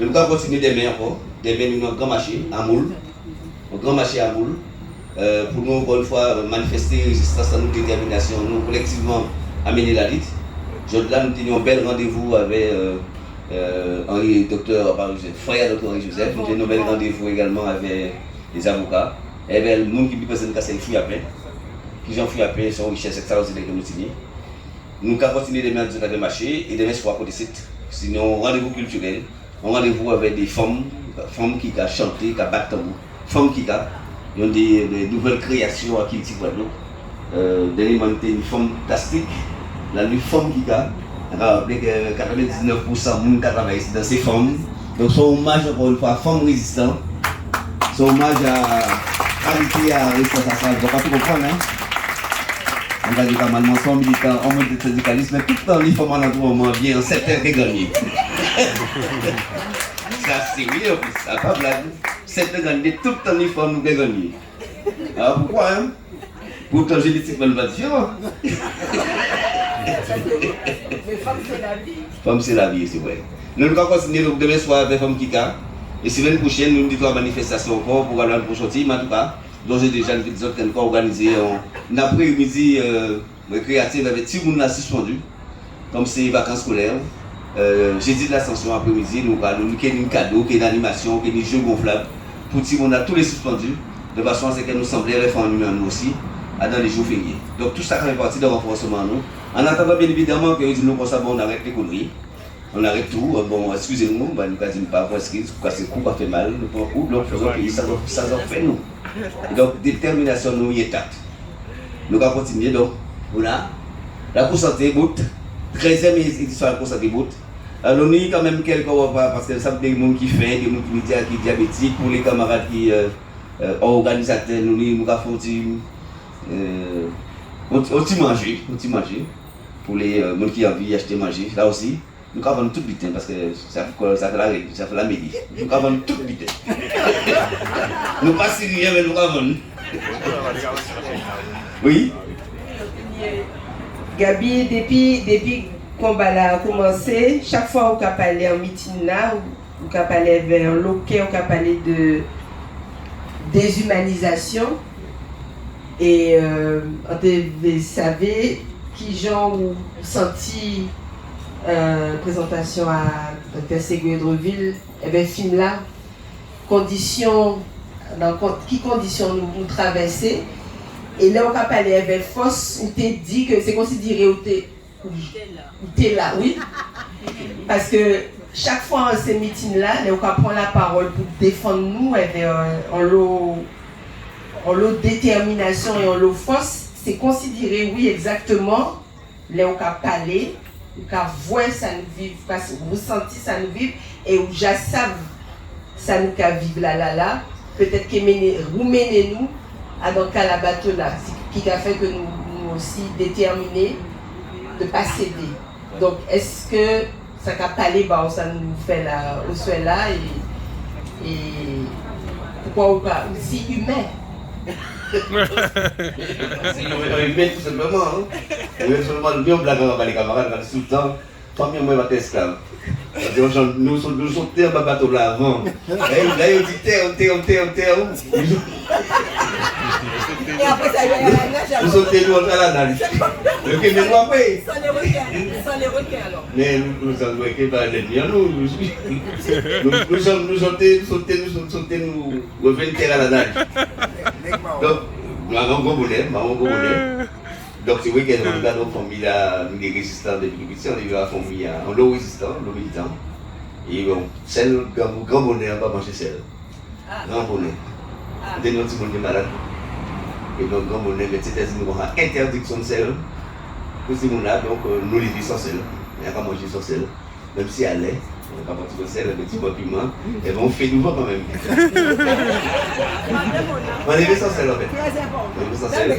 Nous allons continuer demain encore. Demain, nous avons un grand marché à Moule. Un grand marché à Moule. Pour nous, encore une fois, manifester résistance à notre détermination, nous collectivement amener la lutte. Là, nous tenions un bel rendez-vous avec Henri, docteur, frère Dr. Henri Joseph. Nous tenions un bel rendez-vous également avec les avocats. Et bien, le monde qui peut passer une fouille après. Qui j'en fouille après, sont richesses extraordinaires que nous tenons. Nous allons continuer demain à le marché et demain soir côté site. Sinon, rendez-vous culturel, un rendez-vous avec des femmes qui ont chanté, qui ont battu tambour, femmes qui ont des nouvelles créations à Kilti Guadeloupe. Dernièrement, une femme plastique, la femme qui a rappelé que 99% de monde qui travaille dans ces femmes. Donc, son hommage encore une fois à femmes résistantes, son hommage à qualité, à résistance à ça. Vous ne pouvez pas comprendre, hein? On va dire qu'à mal mention militant, en mode de syndicalisme, mais tout le temps, les femmes en entourement bien en 7 heures de gagner. Ça, c'est oui, en plus, ça pas blague. 7 heures de gagner, tout le temps, les femmes nous gagner. Alors pourquoi, hein? Pourtant, génétiquement, pas différent. Mais femme, c'est la vie. Femme, c'est la vie, c'est vrai. Nous allons continuer donc demain soir avec Femme Kika. Et semaine prochaine, nous avons une manifestation encore pour aller pour sortir, mais en tout cas. Donc j'ai déjà une petite qui a organisé un après-midi récréatif avec tout le monde suspendu. Comme c'est vacances scolaires. J'ai dit de l'ascension après-midi, nous avons un cadeau, une animation, des jeux gonflables. Pour tout le monde, tous les suspendus. De façon à ce que nous semblions faire nous aussi dans les jours fériés. Donc tout ça fait partie de renforcement nous. En attendant bien évidemment que nous comme ça, on arrête les conneries. On arrête tout. Bon, excusez-nous, nous ne disons pas parce que c'est coup qui fait mal. Nous prenons coup, donc ça fait nous. Et donc, détermination nous y est tacte. Nous allons continuer donc. Voilà. La course santé bout. 13e édition de la course santé bout. Alors, nous avons quand même quelques parce que ça des gens qui font, des gens qui sont diabétiques, pour les camarades qui sont organisateurs, nous avons fait manger. Pour les gens qui ont envie d'acheter manger. Là aussi. Nous avons tout vite parce que ça fait la midi. Nous avons tout vite. Nous pas rien mais nous avons. Oui. Gabi, depuis le combat a commencé, chaque fois qu'on a parlé en meeting là, on a parlé vers local, on a parlé de déshumanisation. Et vous savez qui gens ont senti présentation à Dr. Ségué Dreville, et bien film là, qui conditions nous traverser. Et là, on a parlé avec force, on t'a dit que c'est considéré où t'es là, oui. Parce que chaque fois, dans ces meetings-là, on prend la parole pour défendre nous, en l'eau détermination et en l'eau force, c'est considéré, oui, exactement, là, on a parlé. Vous voyez ça nous vivre, vous sentez ça nous vivre, et vous savez ça nous vivre là. Peut-être que vous menez nous à donc à la bateau là, qui a fait que nous aussi déterminés de ne pas céder. Donc est-ce que ça a parlé, ça nous fait là, au soit là, et pourquoi ou pas aussi humain? C'est humain tout simplement. Nous seulement bien blaguer avec les camarades tout le temps. Famille moi va esclave. Nous sommes terre bateau là avant. Là il dit terre. Et après ça il y a la nage. Nous sommes terre à la nage. OK mais nous après. Sans les requins alors. Mais nous sommes requins par l'ennemi nous sommes revenir terre à la nage. Donc nous avons un gros bonnet. Donc c'est vrai qu'elle regarde nos familles des résistants depuis le petit, on est à la famille en l'eau résistant, l'eau militant. Et bon, celle grand bonnet, on va manger celle. Grand bonnet. Dès notre petit malade. Et donc grand bonnet, mais c'est-à-dire nous avons interdiction de sel. Pour ces gens-là, donc nous les vivons sans sel. On n'a pas manger sans sel. Même si elle est, on n'a pas partir de sel, un petit peu piment. Et bon, on fait nouveau quand même. On est sans sel en fait.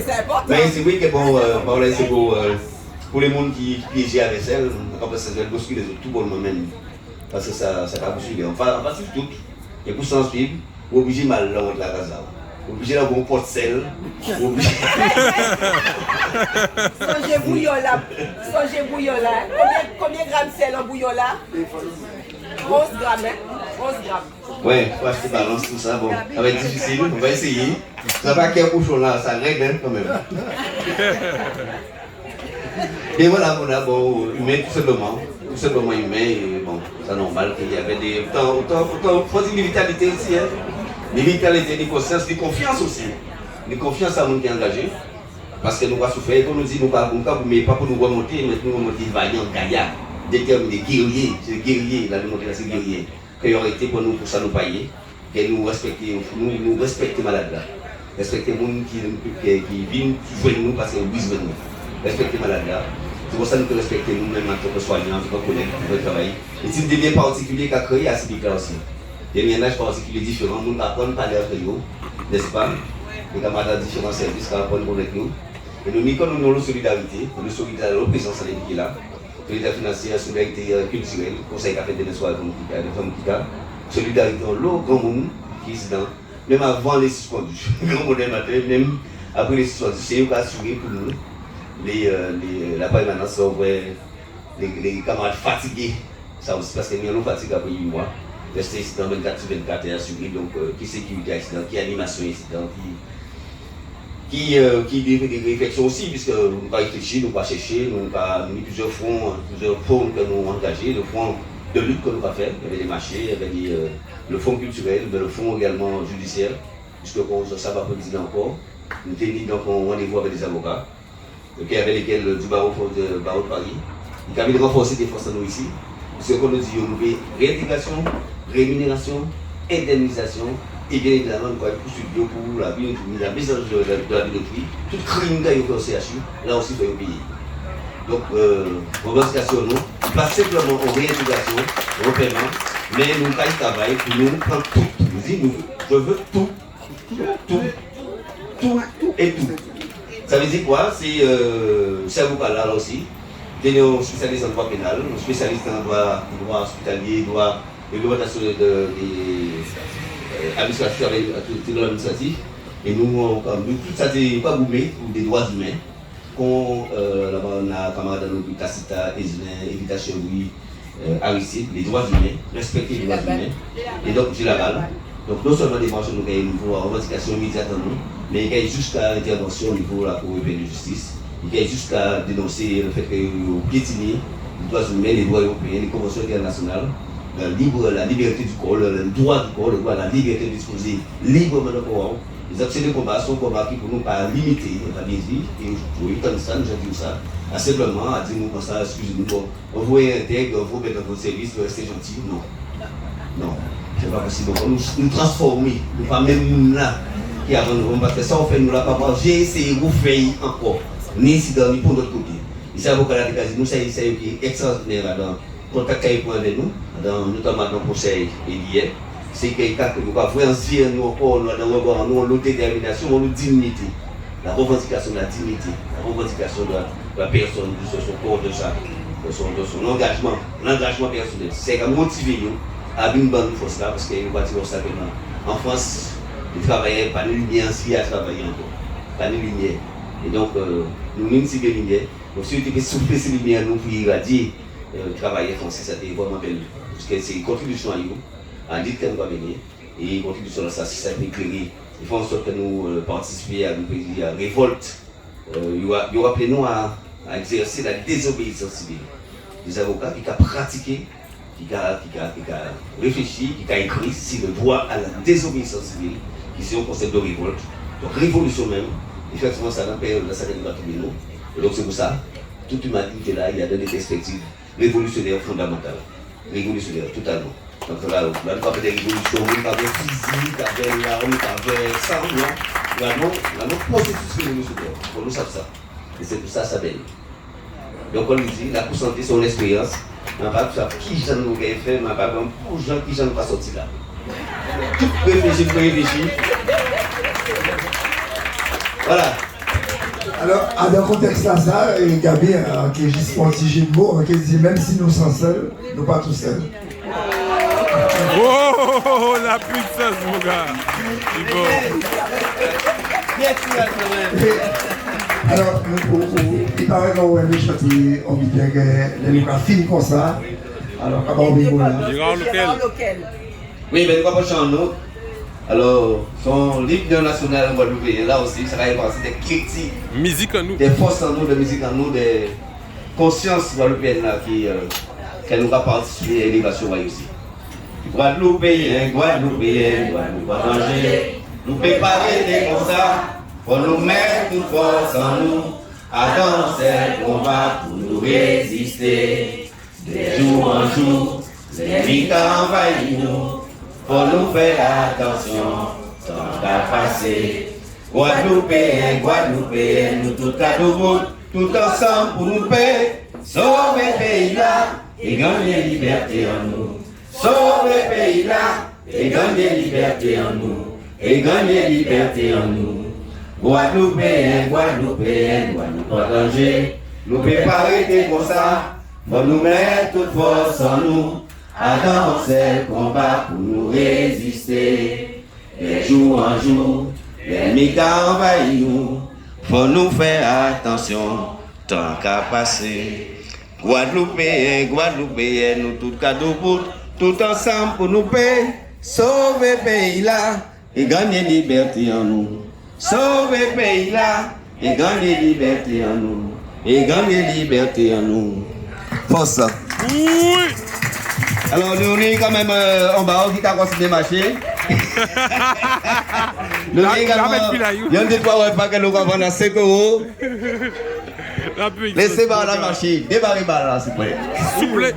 C'est important. Mais c'est vrai que bon, c'est pour les gens qui piégent avec sel, on va se bousculer les autres, tout bonnement même. Parce que ça va bousculer. On va suivre tout. Et pour s'en suivre, on est obligé mal dans la casa. Obligé d'avoir un pot de sel. Obligé. Songez bouillon là. Combien de grammes de sel en bouillon là? 11 grammes. Ouais, faut acheter balance, tout ça, bon. Ça va être difficile, on va essayer. Ça va qu'il y a un bouchon là, ça règle hein, quand même. Et voilà, bon, humain tout simplement humain, et bon, c'est normal qu'il y avait des. Autant, faut dire de vitalité aussi, hein. De vitalité, de conscience, de confiance aussi. De confiance à nous qui est engagé. Parce que nous avons souffert, comme nous dit, nous ne pouvons pas pour nous remonter, mais nous remonter vaillant, gaillard, déterminé, guerrier, c'est guerrier, là nous montrer c'est guerrier. Qu'il aurait été pour nous, pour ça nous payer, que nous respecter, nous respecter malades là. Respecter les gens qui viennent jouer nous parce qu'ils ont besoin de nous. Respecter les malades là. C'est pour ça que nous respectons nous-mêmes en tant que soignants, en tant que collègues qui veulent travailler. Et c'est des liens particuliers qu'a créé à ce là aussi. Des liens particuliers différents, nous apprendre par leur créole, n'est-ce pas? Les camarades de différents services qui apprennent avec nous. Et nous, quand nous avons la solidarité, nous solidarité à la présence à l'équipe là, solidarité financière, solidarité culturelle, conseil café de soir solidarité en l'eau, grand monde qui est dans, même avant les suspendus, grand monde matin, même après les suspendus, c'est eux qui assurent pour nous la permanence, les camarades fatigués, ça aussi parce que nous sommes fatigués après 8 mois, rester ici dans 24/24 et assurer donc qui sécurité accident, qui animation incident, qui des réflexions aussi, puisque nous pas réfléchir, nous pas chercher, nous pas plusieurs fronts que nous engagés, le front de lutte que nous avons fait, il y avait des marchés, il y avait le fonds culturel, le fonds également judiciaire, puisque ça va pas dire encore, nous tenons donc un rendez-vous avec des avocats, avec lesquels du barreau de Paris, il a renforcer des forces à nous ici, puisque comme nous disons, nous avons réintégration, rémunération, indemnisation, et bien évidemment, nous avons poursuivre pour la mise en œuvre de la billetterie, tout crime qu'il y a au CHU, là aussi il faut payer. Donc, revendication, nous, pas simplement en réintégration, en paiement, mais nous travaillons pour nous prendre tout. Nous disons, je veux tout et tout. Ça veut dire quoi? C'est avocat-là aussi. Nous sommes spécialistes en droit pénal, nous sommes spécialistes en droit hospitalier, droit réglementation de administratif, et nous, tout ça, c'est pas gourmet pour des droits humains. Qu'on a camarade de Tacita, Eslin, Évitation, Aristide, les droits humains, respecter les droits humains, et donc j'ai la balle. Donc non seulement des marches nous gagnons au niveau revendication immédiate en nous, mais il y a jusqu'à intervention au niveau de la Cour européenne de justice, il y a jusqu'à dénoncer le fait que vous piétinez les droits humains, les droits européens, les conventions internationales, la liberté du corps, le droit du corps, le droit à la liberté de disposer librement de corps. Les actions de combat sont combattus pour nous pas limiter la vie, et aujourd'hui, comme ça, nous avons dit ça, à simplement, à dire nous comme ça, excusez-nous, on vous intègre, on vous met dans votre service, vous restez gentil, non. Non, c'est pas possible. Nous transformer, nous pas même nous là, qui avant nous, parce que ça on fait nous là, papa, j'ai essayé de vous faire encore, ni si dans ni pour notre côté. Ici, à Bocala de Casi, nous, c'est extraordinaire là-dedans, contact avec nous, notamment dans le conseil et hier. C'est quelqu'un que nous ne pouvons pas nous encore, nous avons notre détermination, notre dignité. La revendication de la dignité, la revendication de la personne, de son corps, de son engagement, l'engagement personnel. C'est qu'à motiver nous à venir dans une force là, parce qu'il y a une voiture simplement. En France, les travailleurs, pas de lumière ainsi à travailler encore. Pas de lumière. Et donc, nous n'avons pas de lumière. Donc, si vous soufflez ces lumières, nous pouvons irradier le travail français, ça a été vraiment belle. Parce que c'est une contribution à nous. En dit qu'elle va venir et contribution à ça, si ça a été éclairé, il faut en sorte que nous participions à une révolte. Il y aura appelé nous à exercer la désobéissance civile. Des avocats qui ont pratiqué, qui ont réfléchi, qui ont écrit sur le droit à la désobéissance civile, qui sont un concept de révolte. Donc révolution même, effectivement ça n'a pas eu la sacrée de nous. Et donc c'est pour ça, toute humanité là, il y a des perspectives révolutionnaires fondamentales. Révolutionnaires, totalement. Donc là, on n'a pas fait des révolutions, on n'a pas fait physique, avec l'arme, avec ça, non. Là, non, processus révolutionnaire. Pour nous, ça. Et c'est pour ça, ça belle. Donc, on lui dit, la pour santé, son expérience, on n'a pas qui j'en nous fait, on n'a pas pour gens qui j'en pas sorti là. Tout réfléchir. Voilà. Alors, dans le contexte là, ça, Gabi, qui est juste pour un petit jeu de mots, qui dit même si nous sommes seuls, nous pas tous seuls. Oh, la puissance, mon gars. Alors, il paraît qu'on va chanter en vidéo, les livres finis comme ça. Alors, comment on dit là? Gérard Lequel. Oui, mais nous ne pouvons pas nous. Alors, son livre national en Guadeloupe, là aussi, ça va y passer des critiques. Musique en nous. Des forces en nous, de musique en nous, des consciences guadeloupéennes là qui nous va participer à l'élévation aussi. Guadeloupéens, Guadeloupéens, Guadeloupe à danger. Nous préparer des comme ça, pour nous mettre toute force en nous. Attends, c'est combat pour nous résister. De jour en jour, l'ennemi envahit nous. Pour nous faire attention, tant qu'à passer. Guadeloupéens, Guadeloupéens, nous tout à debout, tout ensemble pour nous paix. Sauver le pays là et gagner liberté en nous. Sauver le pays là et gagner liberté en nous. Et gagner liberté en nous. Guadeloupéens, Guadeloupéens, Guadeloupe en danger. Nous préparer des comme ça, pour nous mettre toute force en nous. Attends, c'est le combat pour nous résister. De jour en jour, l'ennemi envahit nous. Faut nous faire attention, tant qu'à passer. Guadeloupéens, Guadeloupéens, nous tous cadeaux pour tout ensemble pour nous paix. Sauver le pays là et gagner liberté en nous. Sauver le pays là et gagner liberté en nous. Et gagner liberté en nous. Force. Oui. Alors nous sommes quand même en bas qui t'a continué de marcher. Nous sommes également, il y a des trois repas que nous avons vendus à 5 €. Laissez-moi la machine, débarrez-moi là s'il vous plaît. S'il vous plaît.